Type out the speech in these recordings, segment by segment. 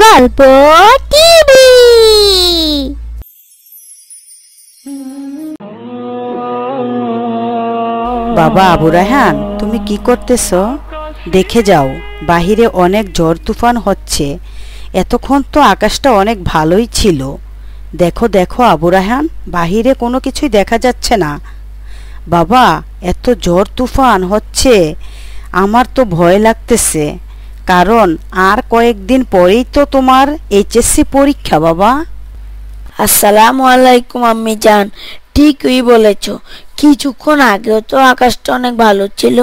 গল্প টিভি। বাবা আবু রায়হান, তুমি কি করতেছ? দেখে যাও, বাহিরে অনেক ঝড় তুফান হচ্ছে। এতক্ষণ তো আকাশটা অনেক ভালোই ছিল। দেখো দেখো আবু রায়হান, বাহিরে কোনো কিছুই দেখা যাচ্ছে না। বাবা, এত ঝড় তুফান হচ্ছে, আমার তো ভয় লাগতেছে। কারণ আর কয়েকদিন পরেই তো তোমার এইচএসসি পরীক্ষা। বাবা আসসালামু আলাইকুম আম্মি জান, ঠিকই বলেছ। কিছুক্ষণ আগেও তো আকাশটা অনেক ভালো ছিল।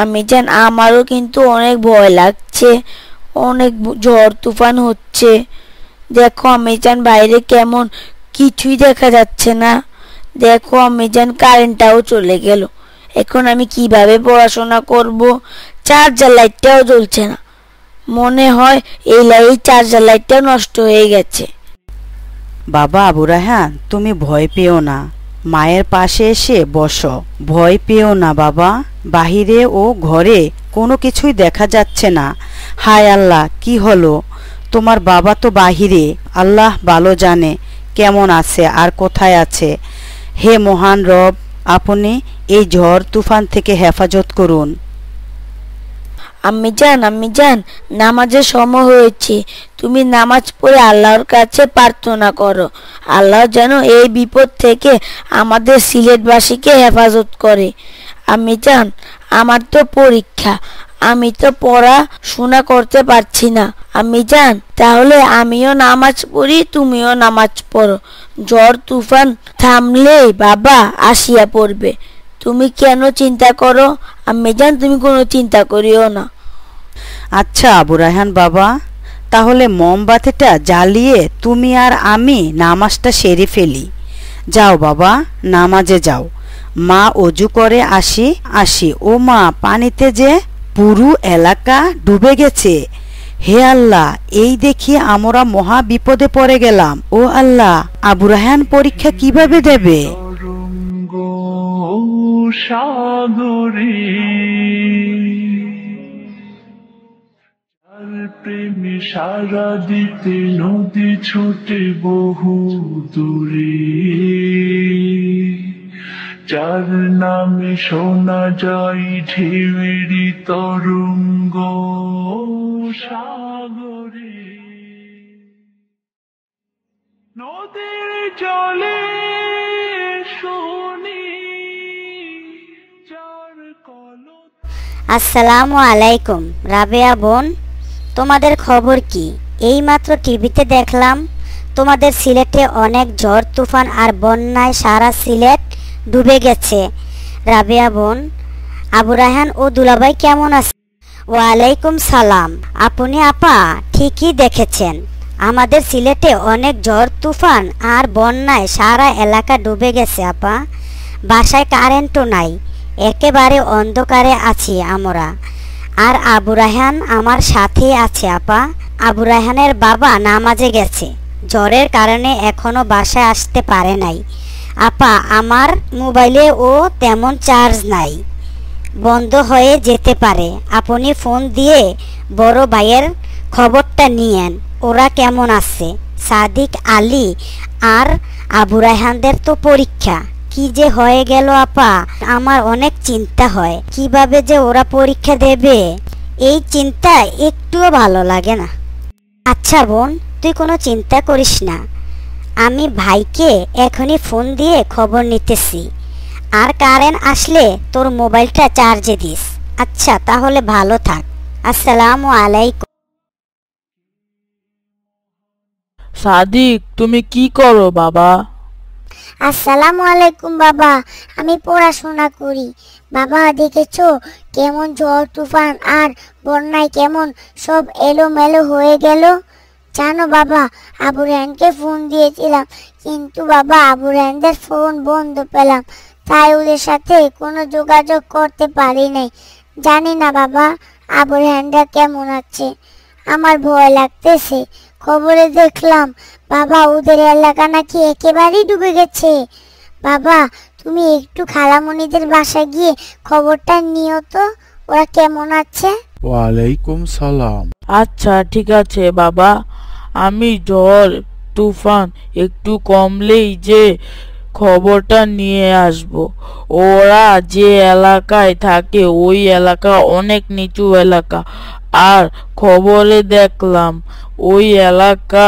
আম্মি জান, আমারও কিন্তু অনেক ভয় লাগছে, অনেক ঝড় তুফান হচ্ছে। দেখো আম্মি জান, বাইরে কেমন, কিছুই দেখা যাচ্ছে না। দেখো আম্মি জান, কারেন্টটাও চলে গেল। এখন আমি কিভাবে পড়াশোনা করব? চার্জার লাইটটাও জ্বলছে না। মনে হয় এই চার্জার লাইটটাও নষ্ট হয়ে গেছে। বাবা আবু রায়হান, তুমি ভয় পেও না, মায়ের পাশে এসে বসো। ভয় পেও না বাবা, বাহিরে ও ঘরে কোনো কিছুই দেখা যাচ্ছে না। হায় আল্লাহ, কি হলো? তোমার বাবা তো বাহিরে, আল্লাহ ভালো জানে কেমন আছে আর কোথায় আছে। হে মহান রব, আপনি এই ঝড় তুফান থেকে হেফাজত করুন। আম্মি জান, নামাজের সময় হয়েছে। তুমি নামাজ পড়ে আল্লাহর কাছে প্রার্থনা করো, আল্লাহ যেন এই বিপদ থেকে আমাদের সিলেটবাসীকে হেফাজত করে। আম্মি জান, আমার তো পরীক্ষা, আমি তো পড়াশোনা করতে পারছি না। আম্মি জান, তাহলে আমিও নামাজ পড়ি, তুমিও নামাজ পড়ো। ঝড় তুফান থামলেই বাবা আসিয়া পড়বে। তুমি কেন চিন্তা করো? আম্মি জান, তুমি কোনো চিন্তা করিও না। আচ্ছা আবু রায়হান বাবা, তাহলে মোমবাতিটা জ্বালিয়ে তুমি আর আমি নামাজটা সেরে ফেলি। যাও বাবা, নামাজে যাও। মা অজু করে আসি। ও মা, পানিতে যে পুরো এলাকা ডুবে গেছে। হে আল্লাহ, এই দেখি আমরা মহা বিপদে পড়ে গেলাম। ও আল্লাহ, আবু রায়হান পরীক্ষা কিভাবে দেবে? প্রেমে সারা দিতে নদী ছোটে বহু দূরে, যার নামে শোনা যায় ঢেউয়েরই তরঙ্গ সাগরে। নদীর জলে শুনি যার কলক। আসসালামু আলাইকুম রাবেয়া বোন, তোমাদের খবর কি? এইমাত্র টিভিতে দেখলাম তোমাদের সিলেটে অনেক ঝড় তুফান আর বন্যায় সারা সিলেট ডুবে গেছে। রাবেয়া বোন, আবু রায়হান ও দুলাভাই কেমন আছে? ওয়ালাইকুম সালাম। আপনি আপা ঠিকই দেখেছেন, আমাদের সিলেটে অনেক ঝড় তুফান আর বন্যায় সারা এলাকা ডুবে গেছে আপা। বাসায় কারেন্টও নাই, একেবারে অন্ধকারে আছি আমরা। আর আবু রায়হান আমার সাথে আছে আপা। আবু রায়হানের বাবা নামাজে গেছে, জ্বরের কারণে এখনো বাসায় আসতে পারে নাই আপা। আমার মোবাইলে ও তেমন চার্জ নাই, বন্ধ হয়ে যেতে পারে। আপনি ফোন দিয়ে বড় ভাইয়ের খবরটা নিয়েন, ওরা কেমন আছে। সাদিক আলী আর আবু রায়হানদের তো পরীক্ষা, কি যে হয়ে গেল আপা। আমার অনেক চিন্তা হয়, কিভাবে যে ওরা পরীক্ষা দেবে, এই চিন্তা একটুও ভালো লাগে না। আচ্ছা বোন, তুই কোনো চিন্তা করিস না, আমি ভাইকে এখনই ফোন দিয়ে খবর নিতেছি। আর কারেন্ট আসলে তোর মোবাইলটা চার্জে দিস। আচ্ছা তাহলে ভালো থাক, আসসালামু আলাইকুম। সাদিক, তুমি কি করো বাবা? আসসালামু আলাইকুম বাবা, আমি পড়াশোনা করি। বাবা দেখেছো কেমন ঝড় তুফান আর বন্যায় কেমন সব এলোমেলো হয়ে গেল। জানো বাবা, আবু রায়হানকে ফোন দিয়েছিলাম, কিন্তু বাবা আবু রায়হানদের ফোন বন্ধ পেলাম, তাই ওদের সাথে কোনো যোগাযোগ করতে পারি নাই। জানি না বাবা আবু রায়হানরা কেমন আছে, আমার ভয় লাগতেছে। খবরে দেখলাম বাবা ওদের এলাকা নাকি একেবারেই ডুবে গেছে। বাবা তুমি একটু খালামণিদের বাসায় গিয়ে খবরটা নিও তো, ওরা কেমন আছে। ওয়ালাইকুম সালাম। আচ্ছা ঠিক আছে বাবা, আমি ঝড় তুফান একটু কমলেই যে খবরটা নিয়ে আসব। ওরা যে এলাকায় থাকে ওই এলাকা অনেক নিচু এলাকা, আর খবরে দেখলাম ওই এলাকা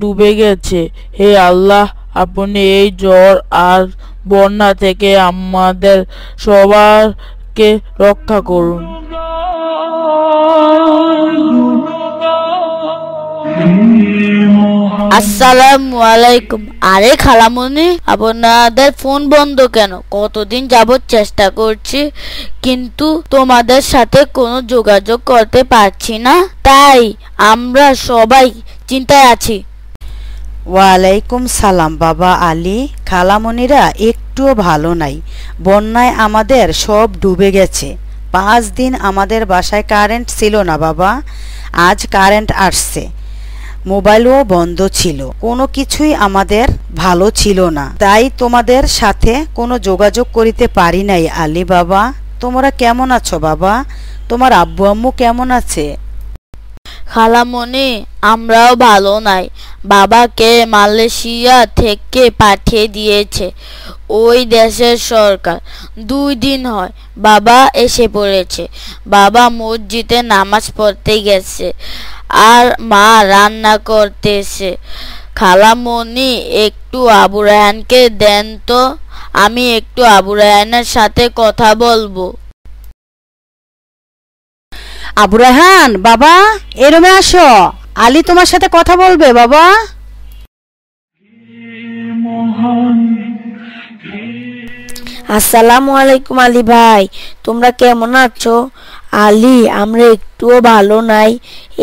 ডুবে গেছে। হে আল্লাহ, আপনি এই ঝড় আর বন্যা থেকে আমাদের সবারকে রক্ষা করুন। আসসালামু আলাইকুম। আরে খালামণি, আপনাদের ফোন বন্ধ কেন? কতদিন যাবত চেষ্টা করছি, কিন্তু তোমাদের সাথে কোনো যোগাযোগ করতে পারছি না, তাই আমরা সবাই চিন্তায় আছি। ওয়ালাইকুম সালাম বাবা আলী। খালামণিরা একটুও ভালো নাই। বন্যায় আমাদের সব ডুবে গেছে। 5 দিন আমাদের বাসায় কারেন্ট ছিল না বাবা। আজ কারেন্ট আসছে। মোবাইলও বন্ধ ছিল। কোনো কিছুই আমাদের ভালো ছিল না, তাই তোমাদের সাথে কোনো যোগাযোগ করিতে পারি নাই। আলী বাবা, তোমরা কেমন আছো বাবা? তোমার আব্বু আম্মু কেমন আছে? খালামণি, আমরাও ভালো নাই। বাবাকে মালয়েশিয়া থেকে পাঠিয়ে দিয়েছে ওই দেশের সরকার। 2 দিন হয় বাবা এসে পড়েছে। বাবা মসজিদে নামাজ পড়তে গেছে আর মা রান্না করতেছে। খালামণি, একটু আবু রায়হানকে দেন তো, আমি একটু আবু রায়হানের সাথে কথা বলবো। আবু রায়হান বাবা, এই রুমে আসো। আলী তোমার সাথে কথা বলবে বাবা। আসসালামু আলাইকুম আলী ভাই, তোমরা কেমন আছো? আলী, আমরা একটুও ভালো নাই।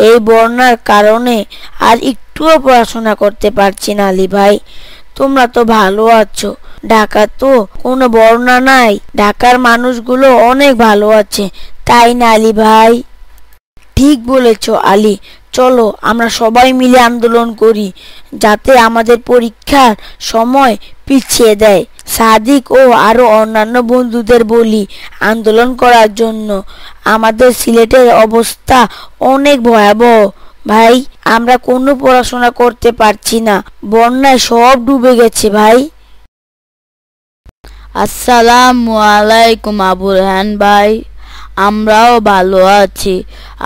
এই বন্যার কারণে আর একটুও পড়াশোনা করতে পারছি না। আলী ভাই, তোমরা তো ভালো আছো। ঢাকা তো কোনো বন্যা নাই, ঢাকার মানুষগুলো অনেক ভালো আছে, তাই না আলী ভাই? ঠিক বলেছ আলী, চলো আমরা সবাই মিলে আন্দোলন করি যাতে আমাদের পরীক্ষার সময় পিছিয়ে দেয়। সাদিক ও আরো অন্যান্য বন্ধুদের বলি আন্দোলন করার জন্য। আমাদের সিলেটের অবস্থা অনেক ভয়াবহ ভাই, আমরা কোনো পড়াশোনা করতে পারছি না, বন্যায় সব ডুবে গেছে ভাই। আসসালামু আলাইকুম আবু রায়হান ভাই, আমরাও ভালো আছি।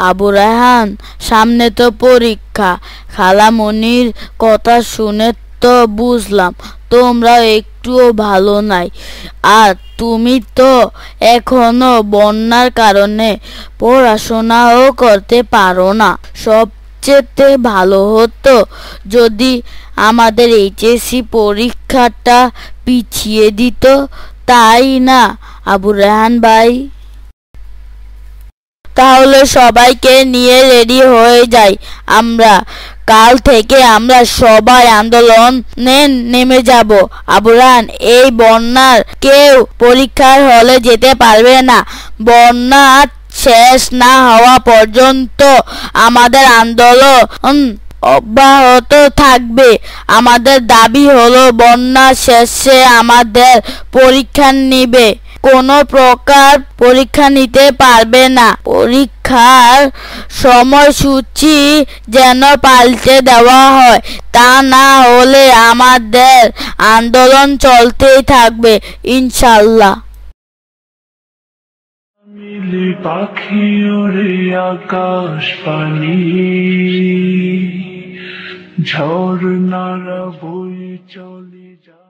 আবু রায়হান, সামনে তো পরীক্ষা। খালামণির কথা শুনে তো বুঝলাম তোমরা একটুও ভালো নাই, আর তুমি তো এখনো বন্যার কারণে পড়াশোনাও করতে পারো না। সবচেয়ে ভালো হতো যদি আমাদের এইচএসসি পরীক্ষাটা পিছিয়ে দিত, তাই না আবু রায়হান ভাই? তাহলে সবাইকে নিয়ে রেডি হয়ে যাই আমরা। কাল থেকে আমরা সবাই আন্দোলনে নেমে যাব। আবু রায়হান, এই বন্যার কেউ পরীক্ষার হলে যেতে পারবে না। বন্যা শেষ না হওয়া পর্যন্ত আমাদের আন্দোলন অব্যাহত থাকবে। আমাদের দাবি হলো বন্যা শেষে আমাদের পরীক্ষা নিবে। কোনো প্রকার পরীক্ষা নিতে পারবে না। পরীক্ষার সময়সূচি যেন পাল্টে দেওয়া হয়, তা না হলে আমাদের আন্দোলন চলতেই থাকবে ইনশাল্লাহ। মিলে পাখি ওরে আকাশ পানি, ঝর্ণারা বয়ে চলে যায়।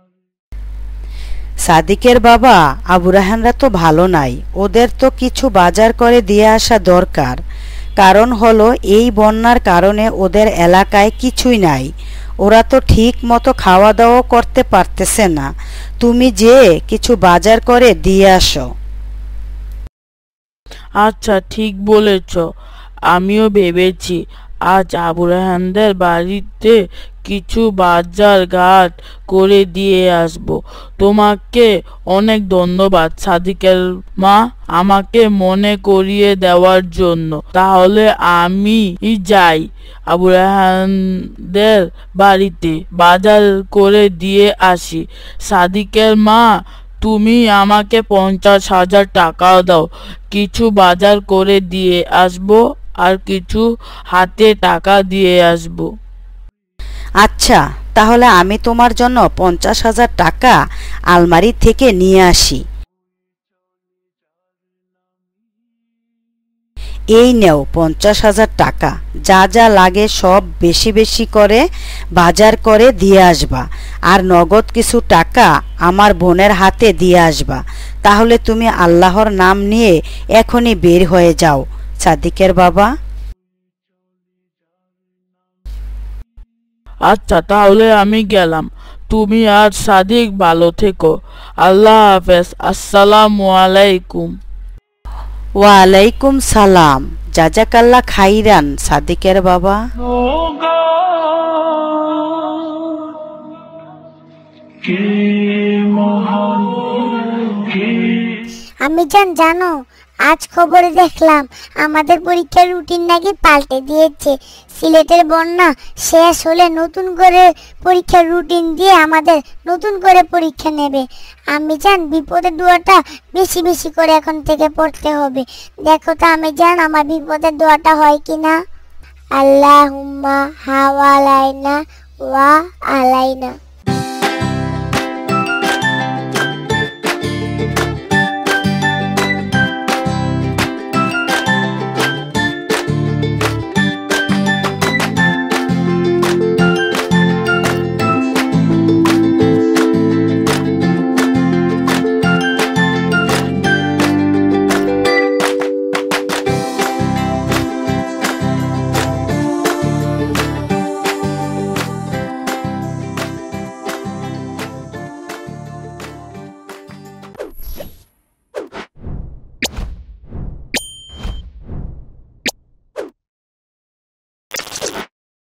সাদিকের বাবা, আবু রায়হানরা তো ভালো নাই। ওদের তো কিছু বাজার করে দিয়ে আসা দরকার। কারণ হলো এই বন্যার কারণে ওদের এলাকায় কিছুই নাই। ওরা তো ঠিক মতো খাওয়া দাওয়া করতে পারতেছে না। তুমি যে কিছু বাজার করে দিয়ে আসো। আচ্ছা, ঠিক বলেছ। আমিও ভেবেছি আজ আবু রায়হানদের বাড়িতে কিছু বাজার ঘাট করে দিয়ে আসব। তোমাকে অনেক ধন্যবাদ সাদিকের মা, আমাকে মনে করিয়ে দেওয়ার জন্য। তাহলে আমি যাই আবু রায়হানদের বাড়িতে বাজার করে দিয়ে আসি। সাদিকের মা, তুমি আমাকে 50,000 টাকা দাও। কিছু বাজার করে দিয়ে আসবো আর কিছু হাতে টাকা দিয়ে আসবো। আচ্ছা, তাহলে আমি তোমার জন্য 50,000 টাকা আলমারি থেকে নিয়ে আসি। এই নেও 50,000 টাকা, যা যা লাগে সব বেশি বেশি করে বাজার করে দিয়ে আসবা, আর নগদ কিছু টাকা আমার বোনের হাতে দিয়ে আসবা। তাহলে তুমি আল্লাহর নাম নিয়ে এখনই বের হয়ে যাও। সাদিকের বাবা। আচ্ছা, তাহলে আমি গেলাম। তুমি আর সাদিক ভালো থেকো। আল্লাহ হাফেজ। আসসালামু আলাইকুম। ওয়ালাইকুম সালাম। জাজাকাল্লাহ খাইরান সাদিকের বাবা। होगा के महान के আমি জানো, আজ খবরে দেখলাম আমাদের পরীক্ষার রুটিন নাকি পাল্টে দিয়েছে। সিলেটের বন্যা শেষ হলে নতুন করে পরীক্ষার রুটিন দিয়ে আমাদের নতুন করে পরীক্ষা নেবে। আমি বিপদের দোয়াটা বেশি বেশি করে এখন থেকে পড়তে হবে। দেখো তো আমি আমার বিপদের দোয়াটা হয় কিনা। আল্লাহুম্মা হাওয়ালাইনা ওয়া আলাইনা।